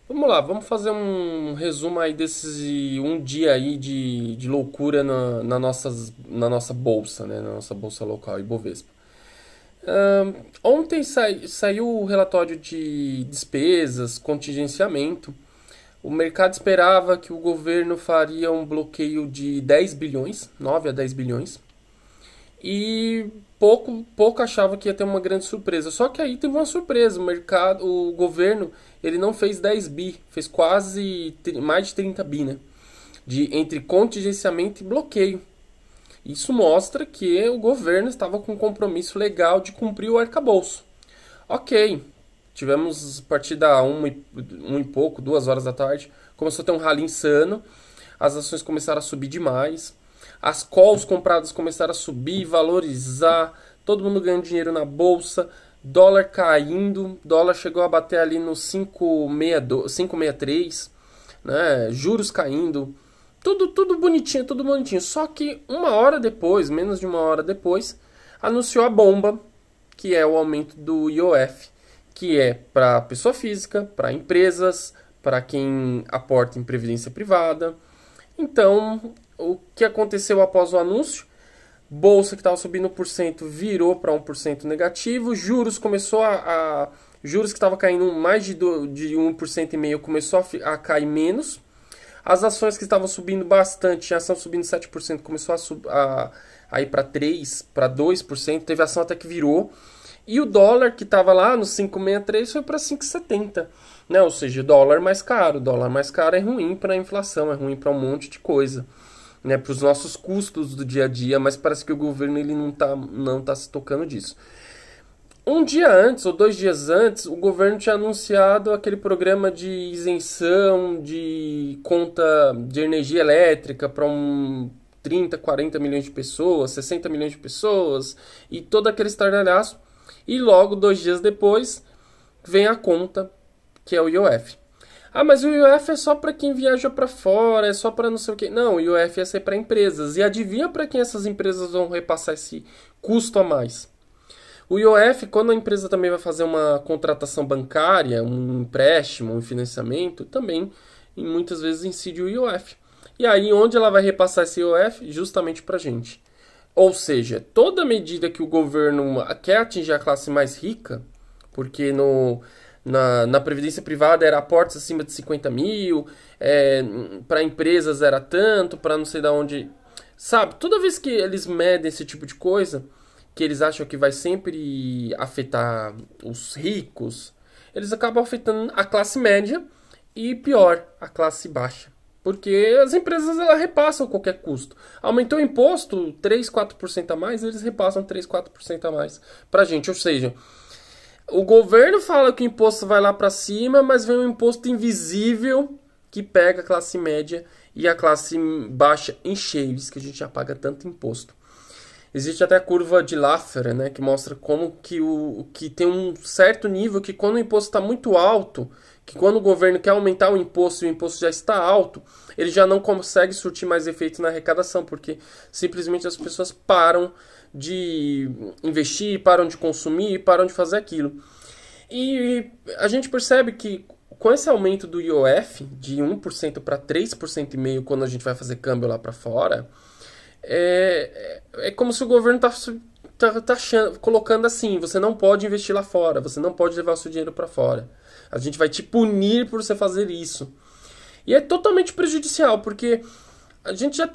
Vamos lá, vamos fazer um resumo aí desses um dia aí de loucura na nossa bolsa, né? Na nossa bolsa local, Ibovespa. Ontem saiu o relatório de despesas, contingenciamento. O mercado esperava que o governo faria um bloqueio de 10 bilhões, 9 a 10 bilhões. E pouco achava que ia ter uma grande surpresa. Só que aí teve uma surpresa. O governo, ele não fez 10 bi, fez quase mais de 30 bi, né? Entre contingenciamento e bloqueio. Isso mostra que o governo estava com um compromisso legal de cumprir o arcabouço. Ok, tivemos partida 1 e pouco, 2 horas da tarde. Começou a ter um rally insano. As ações começaram a subir demais. As calls compradas começaram a subir, valorizar. Todo mundo ganhando dinheiro na bolsa. Dólar caindo. Dólar chegou a bater ali no 5,63, né? Juros caindo. Tudo bonitinho, tudo bonitinho. Só que 1 hora depois, menos de 1 hora depois, anunciou a bomba, que é o aumento do IOF, que é para pessoa física, para empresas, para quem aporta em previdência privada. Então, o que aconteceu após o anúncio? Bolsa que estava subindo 1% virou para 1% negativo, juros começou juros que estava caindo mais de 1,5% começou a cair menos. As ações que estavam subindo bastante, a ação subindo 7%, começou a ir para 3%, para 2%, teve ação até que virou. E o dólar, que estava lá no 5,63, foi para 5,70. Né? Ou seja, dólar mais caro. Dólar mais caro é ruim para a inflação, é ruim para um monte de coisa. Né? Para os nossos custos do dia a dia, mas parece que o governo ele não tá se tocando disso. Um dia antes, ou 2 dias antes, o governo tinha anunciado aquele programa de isenção de conta de energia elétrica para 30, 40 milhões de pessoas, 60 milhões de pessoas, e todo aquele estardalhaço. E logo, 2 dias depois, vem a conta, que é o IOF. Ah, mas o IOF é só para quem viaja para fora, é só para não sei o quê. Não, o IOF ia ser para empresas. E adivinha para quem essas empresas vão repassar esse custo a mais? O IOF, quando a empresa também vai fazer uma contratação bancária, um empréstimo, um financiamento, também muitas vezes incide o IOF. E aí, onde ela vai repassar esse IOF? Justamente para a gente. Ou seja, toda medida que o governo quer atingir a classe mais rica, porque na Previdência Privada era aportes acima de 50 mil, para empresas era tanto, para não sei de onde. Sabe, toda vez que eles medem esse tipo de coisa, que eles acham que vai sempre afetar os ricos, eles acabam afetando a classe média e, pior, a classe baixa. Porque as empresas elas repassam qualquer custo. Aumentou o imposto 3, 4% a mais, eles repassam 3, 4% a mais pra gente. Ou seja, o governo fala que o imposto vai lá pra cima, mas vem um imposto invisível que pega a classe média e a classe baixa em cheios, que a gente já paga tanto imposto. Existe até a curva de Laffer, né, que mostra como que tem um certo nível que quando o imposto está muito alto, que quando o governo quer aumentar o imposto e o imposto já está alto, ele já não consegue surtir mais efeito na arrecadação, porque simplesmente as pessoas param de investir, param de consumir, param de fazer aquilo. E a gente percebe que com esse aumento do IOF de 1% para 3,5% quando a gente vai fazer câmbio lá para fora, é como se o governo tá colocando assim: você não pode investir lá fora, você não pode levar o seu dinheiro para fora. A gente vai te punir por você fazer isso. E é totalmente prejudicial, porque a gente já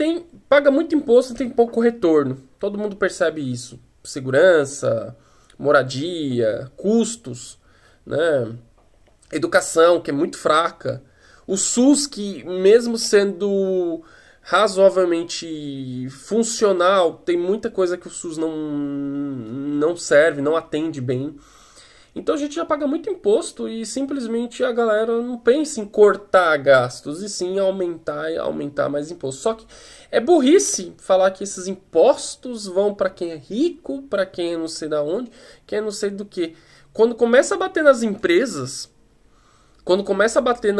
paga muito imposto e tem pouco retorno. Todo mundo percebe isso. Segurança, moradia, custos, né? Educação, que é muito fraca. O SUS, que mesmo sendo razoavelmente funcional, tem muita coisa que o SUS não serve, não atende bem. Então a gente já paga muito imposto e simplesmente a galera não pensa em cortar gastos e sim aumentar mais imposto. Só que é burrice falar que esses impostos vão para quem é rico, para quem é não sei da onde, quem é não sei do que. Quando começa a bater nas empresas, quando começa a bater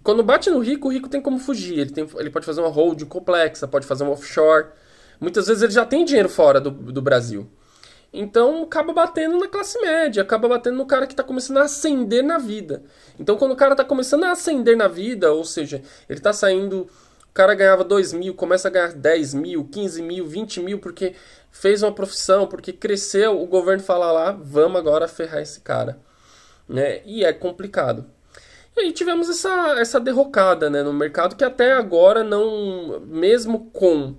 quando bate no rico, o rico tem como fugir. Ele pode fazer uma holding complexa, pode fazer um offshore. Muitas vezes ele já tem dinheiro fora do Brasil. Então acaba batendo na classe média, acaba batendo no cara que está começando a ascender na vida. Então quando o cara está começando a ascender na vida, ou seja, ele está saindo, o cara ganhava 2 mil, começa a ganhar 10 mil, 15 mil, 20 mil, porque fez uma profissão, porque cresceu, o governo fala lá, vamos agora ferrar esse cara. Né? E é complicado. E aí tivemos essa derrocada, né, no mercado, que até agora não, mesmo com,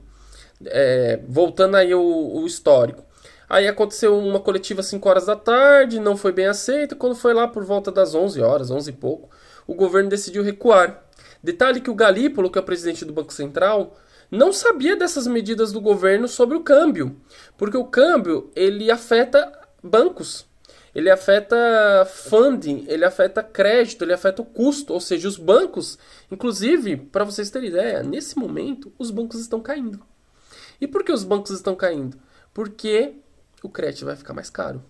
voltando aí o histórico, aí aconteceu uma coletiva às 5 horas da tarde, não foi bem aceita. Quando foi lá por volta das 11 horas, 11 e pouco, o governo decidiu recuar. Detalhe que o Galípolo, que é o presidente do Banco Central, não sabia dessas medidas do governo sobre o câmbio. Porque o câmbio, ele afeta bancos. Ele afeta funding, ele afeta crédito, ele afeta o custo. Ou seja, os bancos, inclusive, para vocês terem ideia, nesse momento, os bancos estão caindo. E por que os bancos estão caindo? Porque o crédito vai ficar mais caro.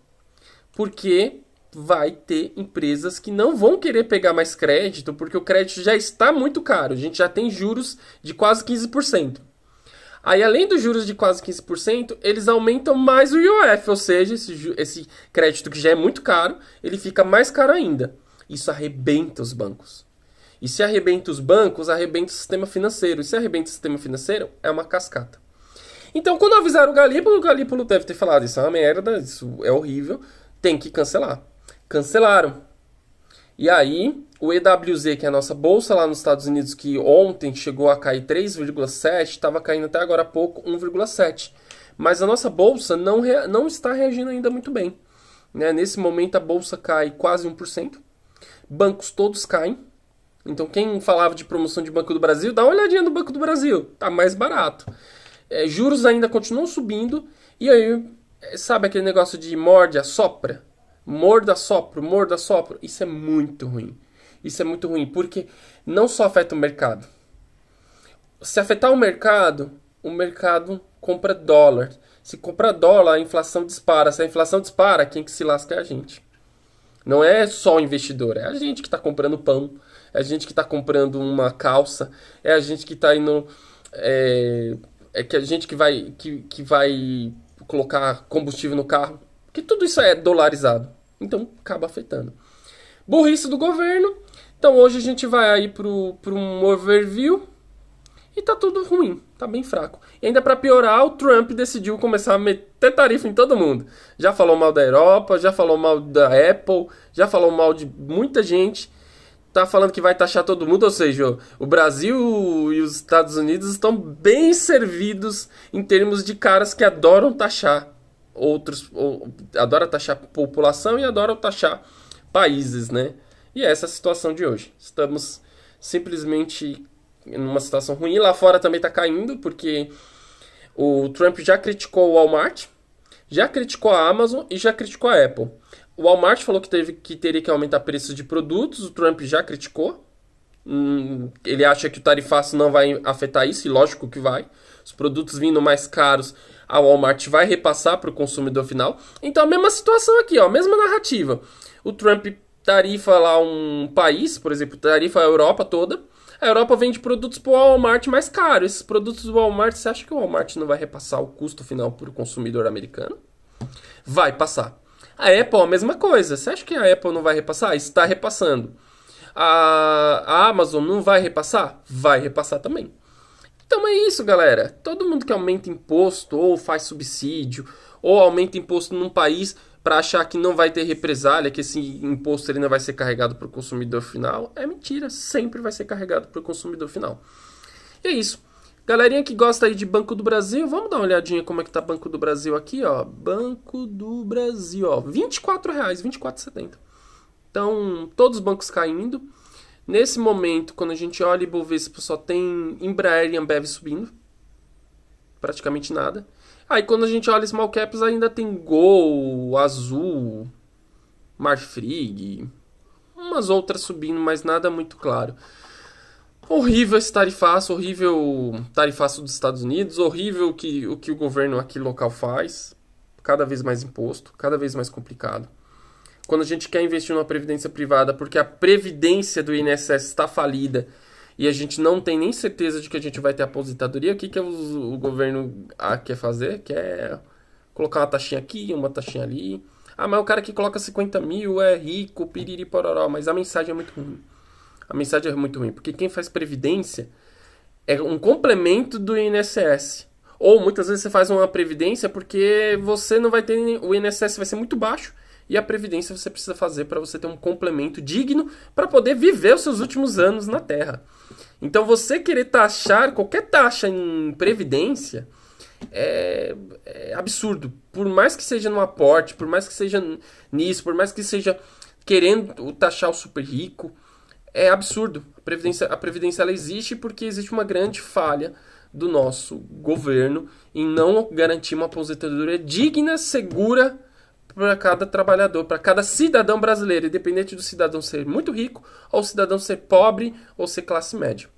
Porque vai ter empresas que não vão querer pegar mais crédito, porque o crédito já está muito caro. A gente já tem juros de quase 15%. Aí, além dos juros de quase 15%, eles aumentam mais o IOF, ou seja, esse crédito que já é muito caro, ele fica mais caro ainda. Isso arrebenta os bancos. E se arrebenta os bancos, arrebenta o sistema financeiro. E se arrebenta o sistema financeiro, é uma cascata. Então, quando avisaram o Galípolo deve ter falado, isso é uma merda, isso é horrível, tem que cancelar. Cancelaram. E aí, o EWZ, que é a nossa bolsa lá nos Estados Unidos, que ontem chegou a cair 3,7, estava caindo até agora há pouco 1,7. Mas a nossa bolsa não está reagindo ainda muito bem. Né? Nesse momento, a bolsa cai quase 1%. Bancos todos caem. Então, quem falava de promoção de Banco do Brasil, dá uma olhadinha no Banco do Brasil. Tá mais barato. Juros ainda continuam subindo. E aí, sabe aquele negócio de morde, assopra? Morda, assopro, morda, assopro. Isso é muito ruim. Isso é muito ruim, porque não só afeta o mercado. Se afetar o mercado compra dólar. Se comprar dólar, a inflação dispara. Se a inflação dispara, quem que se lasca é a gente. Não é só o investidor, é a gente que está comprando pão, é a gente que está comprando uma calça, é a gente que está indo... que a gente que vai colocar combustível no carro. Porque tudo isso é dolarizado. Então, acaba afetando. Burrice do governo. Então, hoje a gente vai aí para um overview. E tá tudo ruim. Tá bem fraco. E ainda para piorar, o Trump decidiu começar a meter tarifa em todo mundo. Já falou mal da Europa, já falou mal da Apple, já falou mal de muita gente. Tá falando que vai taxar todo mundo, ou seja, o Brasil e os Estados Unidos estão bem servidos em termos de caras que adoram taxar outros, adoram taxar população e adoram taxar países, né? E essa é a situação de hoje. Estamos simplesmente numa situação ruim. Lá fora também tá caindo, porque o Trump já criticou o Walmart, já criticou a Amazon e já criticou a Apple. O Walmart falou que teria que aumentar preços de produtos, o Trump já criticou. Ele acha que o tarifaço não vai afetar isso, e lógico que vai. Os produtos vindo mais caros, a Walmart vai repassar para o consumidor final. Então a mesma situação aqui, ó, a mesma narrativa. O Trump tarifa lá um país, por exemplo, tarifa a Europa toda. A Europa vende produtos para o Walmart mais caro. Esses produtos do Walmart, você acha que o Walmart não vai repassar o custo final para o consumidor americano? Vai passar. A Apple, a mesma coisa. Você acha que a Apple não vai repassar? Está repassando. A Amazon não vai repassar? Vai repassar também. Então é isso, galera. Todo mundo que aumenta imposto, ou faz subsídio, ou aumenta imposto num país para achar que não vai ter represália, que esse imposto ele não vai ser carregado para o consumidor final, é mentira. Sempre vai ser carregado para o consumidor final. E é isso. Galerinha que gosta aí de Banco do Brasil, vamos dar uma olhadinha como é que tá Banco do Brasil aqui, ó. Banco do Brasil, ó, R$24, R$24,70. Então, todos os bancos caindo. Nesse momento, quando a gente olha Ibovespa, só tem Embraer e Ambev subindo. Praticamente nada. Aí, quando a gente olha Small Caps, ainda tem Gol, Azul, Marfrig, umas outras subindo, mas nada muito claro. Horrível esse tarifaço, horrível tarifaço dos Estados Unidos, horrível o que o governo aqui local faz. Cada vez mais imposto, cada vez mais complicado. Quando a gente quer investir numa previdência privada porque a previdência do INSS está falida e a gente não tem nem certeza de que a gente vai ter aposentadoria, o que o governo quer fazer? Quer colocar uma taxinha aqui, uma taxinha ali. Ah, mas o cara que coloca 50 mil é rico, piriri pororó, mas a mensagem é muito ruim. A mensagem é muito ruim, porque quem faz previdência é um complemento do INSS. Ou muitas vezes você faz uma previdência porque você não vai ter, o INSS vai ser muito baixo e a previdência você precisa fazer para você ter um complemento digno para poder viver os seus últimos anos na Terra. Então você querer taxar qualquer taxa em previdência é absurdo. Por mais que seja no aporte, por mais que seja nisso, por mais que seja querendo taxar o super rico, é absurdo. A previdência ela existe porque existe uma grande falha do nosso governo em não garantir uma aposentadoria digna, segura para cada trabalhador, para cada cidadão brasileiro, independente do cidadão ser muito rico ou o cidadão ser pobre ou ser classe média.